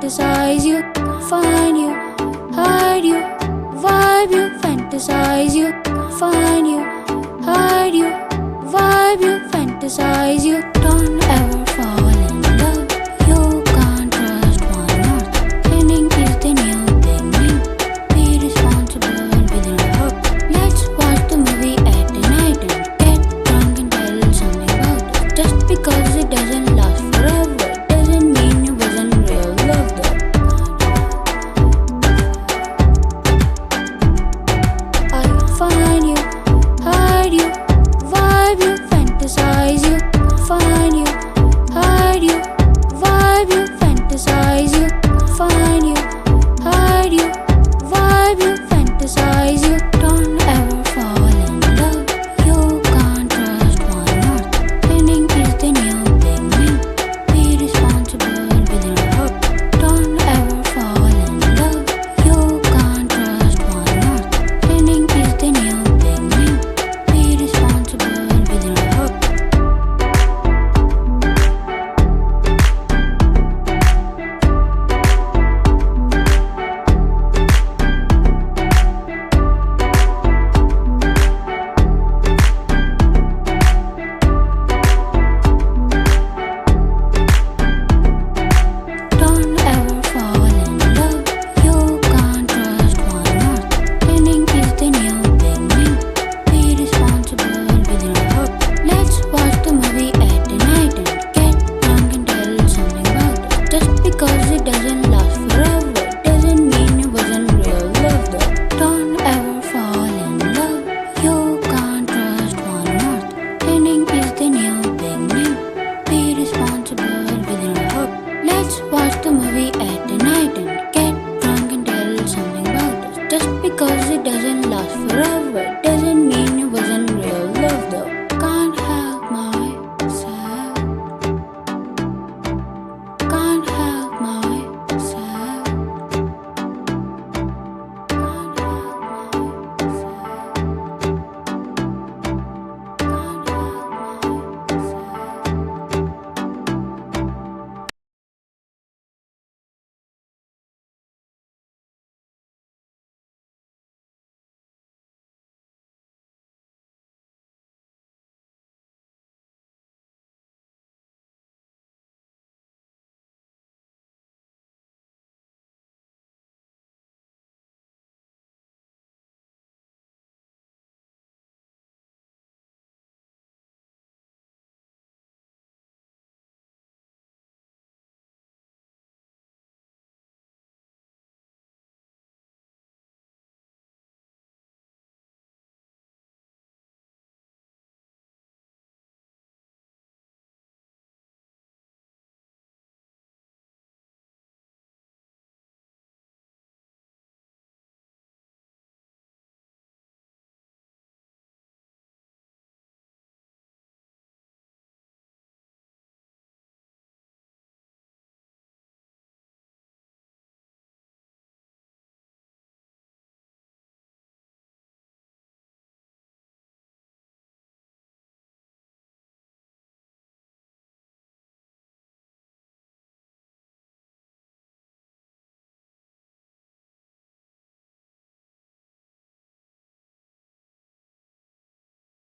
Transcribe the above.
fantasize you, find you, hide you, vibe you, fantasize you, find you, hide you, vibe you, fantasize you. Don't ever fall in love, you can't trust one more. Ending is the new beginning, be responsible with your heart. Let's watch the movie at the night and get drunk and tell something about it. Just because it doesn't last forever doesn't mean it wasn't real love though. I find you, hide you, vibe you, fantasize you, find you, hide you, vibe you, fantasize you, find you, hide you, vibe you, fantasize you. Don't ever fall in love, you can't trust one more. Ending is the new beginning, be responsible with your heart. Don't ever fall in love, you can't trust one more. Ending is the new beginning, be responsible with your heart. Don't ever fall in love, you can't trust one more. Ending is the new beginning, be responsible with your heart. Let's watch the movie at the night and get drunk and tell something about it. Just because it doesn't last forever doesn't mean it wasn't real love though. Don't ever fall in love, you can't trust one more. Ending is the new beginning, be responsible with your heart. Let's watch the movie at the night and